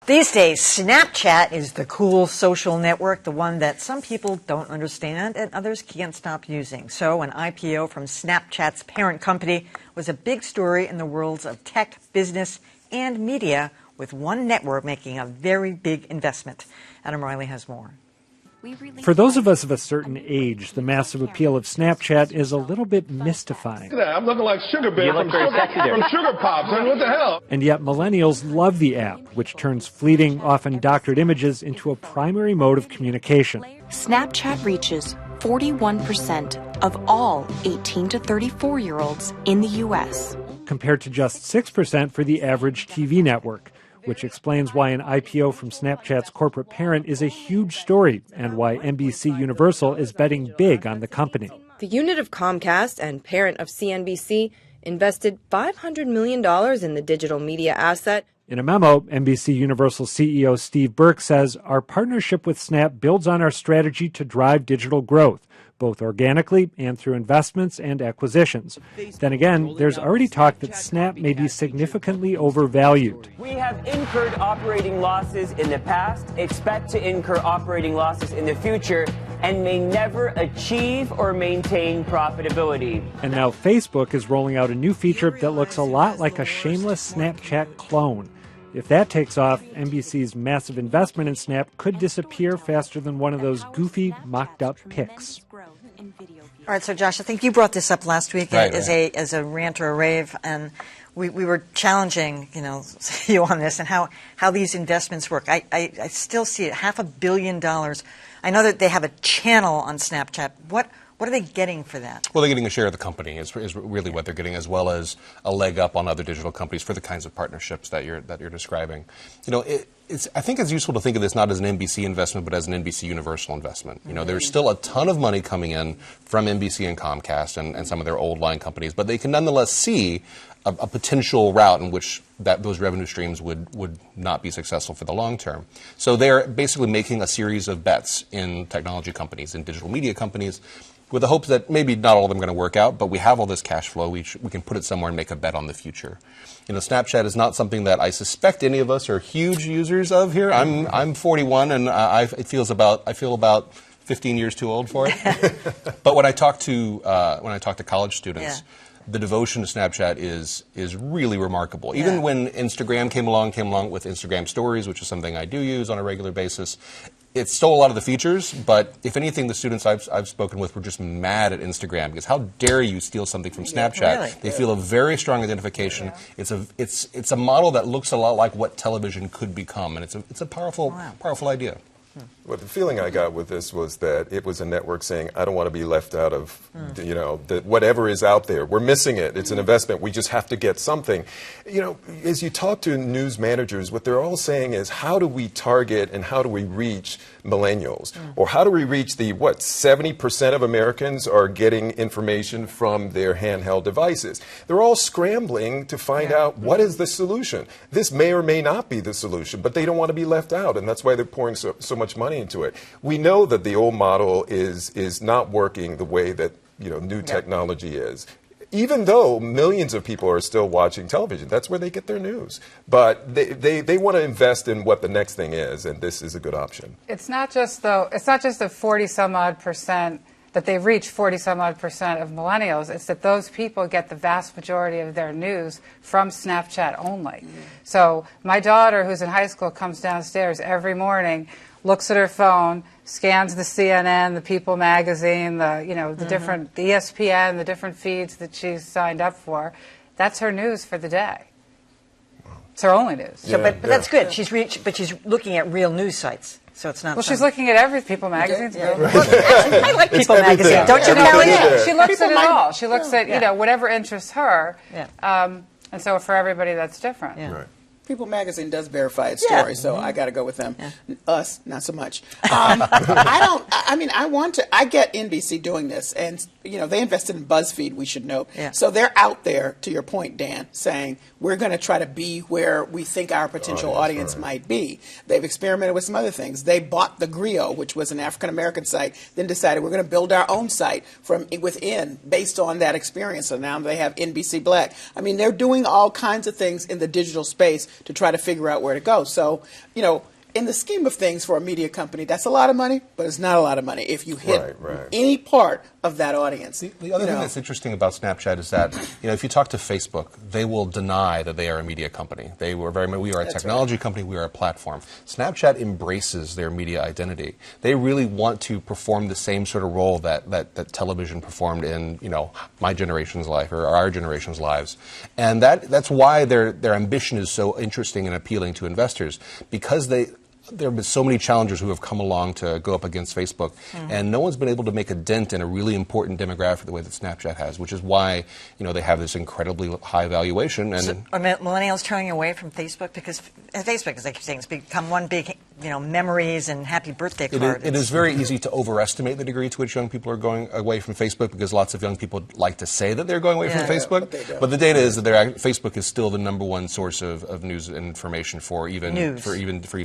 These days, Snapchat is the cool social network, the one that some people don't understand and others can't stop using. So an IPO from Snapchat's parent company was a big story in the worlds of tech, business, and media, with one network making a very big investment. Adam Riley has more. For those of us of a certain age, the massive appeal of Snapchat is a little bit mystifying. Look at that. I'm looking like Sugar Bear from Sugar Pops. I mean, what the hell? And yet millennials love the app, which turns fleeting, often doctored images into a primary mode of communication. Snapchat reaches 41% of all 18 to 34-year-olds in the U.S., compared to just 6% for the average TV network, which explains why an IPO from Snapchat's corporate parent is a huge story and why NBC Universal is betting big on the company. The unit of Comcast and parent of CNBC invested $500 million in the digital media asset. In a memo, NBC Universal CEO Steve Burke says, "Our partnership with Snap builds on our strategy to drive digital growth, both organically and through investments and acquisitions. Then again, there's already talk that Snap may be significantly overvalued." We have incurred operating losses in the past, expect to incur operating losses in the future, and may never achieve or maintain profitability. And now Facebook is rolling out a new feature that looks a lot like a shameless Snapchat clone. If that takes off, NBC's massive investment in Snap could disappear faster than one of those goofy, mocked-up pics. All right, so Josh, I think you brought this up last week as a rant or a rave, and we were challenging, you on this and how these investments work. I still see it, $500 million. I know that they have a channel on Snapchat. What are they getting for that? Well, they're getting a share of the company is really what they're getting, as well as a leg up on other digital companies for the kinds of partnerships that you're describing. I think it's useful to think of this not as an NBC investment, but as an NBC Universal investment. There's still a ton of money coming in from NBC and Comcast and some of their old line companies, but they can nonetheless see a potential route in which those revenue streams would not be successful for the long term. So they're basically making a series of bets in technology companies, in digital media companies, with the hopes that maybe not all of them are going to work out, but we have all this cash flow. We can put it somewhere and make a bet on the future. Snapchat is not something that I suspect any of us are huge users of here. I'm 41, and I feel about 15 years too old for it. But when I talk to college students, the devotion to Snapchat is really remarkable. Even when Instagram came along with Instagram Stories, which is something I do use on a regular basis. It stole a lot of the features, but if anything, the students I've spoken with were just mad at Instagram because how dare you steal something from Snapchat? Really? They feel a very strong identification. It's a model that looks a lot like what television could become, and it's a powerful idea. Well, the feeling I got with this was that it was a network saying, I don't want to be left out of, whatever is out there. We're missing it. It's an investment. We just have to get something. As you talk to news managers, what they're all saying is, how do we target and how do we reach millennials? Or how do we reach 70% of Americans are getting information from their handheld devices? They're all scrambling to find out what is the solution. This may or may not be the solution, but they don't want to be left out, and that's why they're pouring so much money into it. We know that the old model is not working the way that new technology is. Even though millions of people are still watching television, that's where they get their news. But they want to invest in what the next thing is, and this is a good option. It's not just the 40-some-odd% that they've reached 40-some-odd% of millennials. It's that those people get the vast majority of their news from Snapchat only. So my daughter, who's in high school, comes downstairs every morning, looks at her phone, scans the CNN, the People magazine, the different, the ESPN, the different feeds that she's signed up for. That's her news for the day. It's her only news. So, but that's good. She's looking at real news sites. So it's not. Well, she's looking at every People magazine. Well, actually, I like People magazine. Don't you, Kelly? She looks at it all. She looks at whatever interests her. And so for everybody, that's different. Yeah. Right. People magazine does verify its story, so I got to go with them. Us, not so much. I get NBC doing this, and they invested in BuzzFeed, we should note. Yeah. So they're out there, to your point, Dan, saying we're going to try to be where we think our potential audience might be. They've experimented with some other things. They bought The Griot, which was an African-American site, then decided we're going to build our own site from within based on that experience. So now they have NBC Black. I mean, they're doing all kinds of things in the digital space to try to figure out where to go. So, in the scheme of things for a media company, that's a lot of money, but it's not a lot of money if you hit any part of that audience. The other thing that's interesting about Snapchat is that, if you talk to Facebook, they will deny that they are a media company. We are a technology company, we are a platform. Snapchat embraces their media identity. They really want to perform the same sort of role that television performed in, my generation's life or our generation's lives. And that's why their ambition is so interesting and appealing to investors, because there have been so many challengers who have come along to go up against Facebook, and no one's been able to make a dent in a really important demographic the way that Snapchat has, which is why they have this incredibly high valuation. And so are millennials turning away from Facebook because Facebook, as I keep saying, it's become one big memories and happy birthday card. It is very easy to overestimate the degree to which young people are going away from Facebook, because lots of young people like to say that they're going away from Facebook, but the data is that Facebook is still the #1 source of news and information for even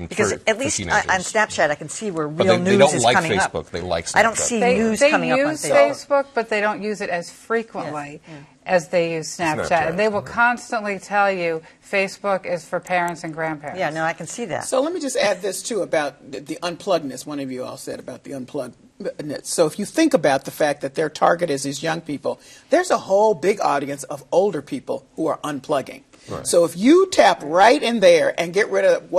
because at least on Snapchat I can see where real news they don't is like coming Facebook. up. They like Snapchat. I don't see news coming up on Facebook. They use Facebook, but they don't use it as frequently as they use Snapchat. And they will constantly tell you Facebook is for parents and grandparents. Yeah, no, I can see that. So let me just add this, too, about the unpluggedness. One of you all said about the unpluggedness. So if you think about the fact that their target is these young people, there's a whole big audience of older people who are unplugging. Right. So if you tap right in there and get rid of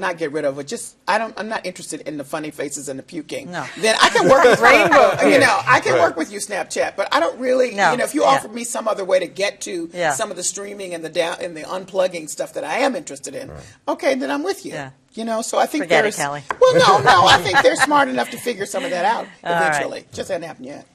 not get rid of, but just I'm not interested in the funny faces and the puking. No. Then I can work with I can work with you, Snapchat, but I don't really. If you offered me some other way to get to some of the streaming and the unplugging stuff that I am interested in, okay, then I'm with you. Yeah. So I think Forget it, Kelly. Well, no, I think they're smart enough to figure some of that out eventually. Just hasn't happened yet.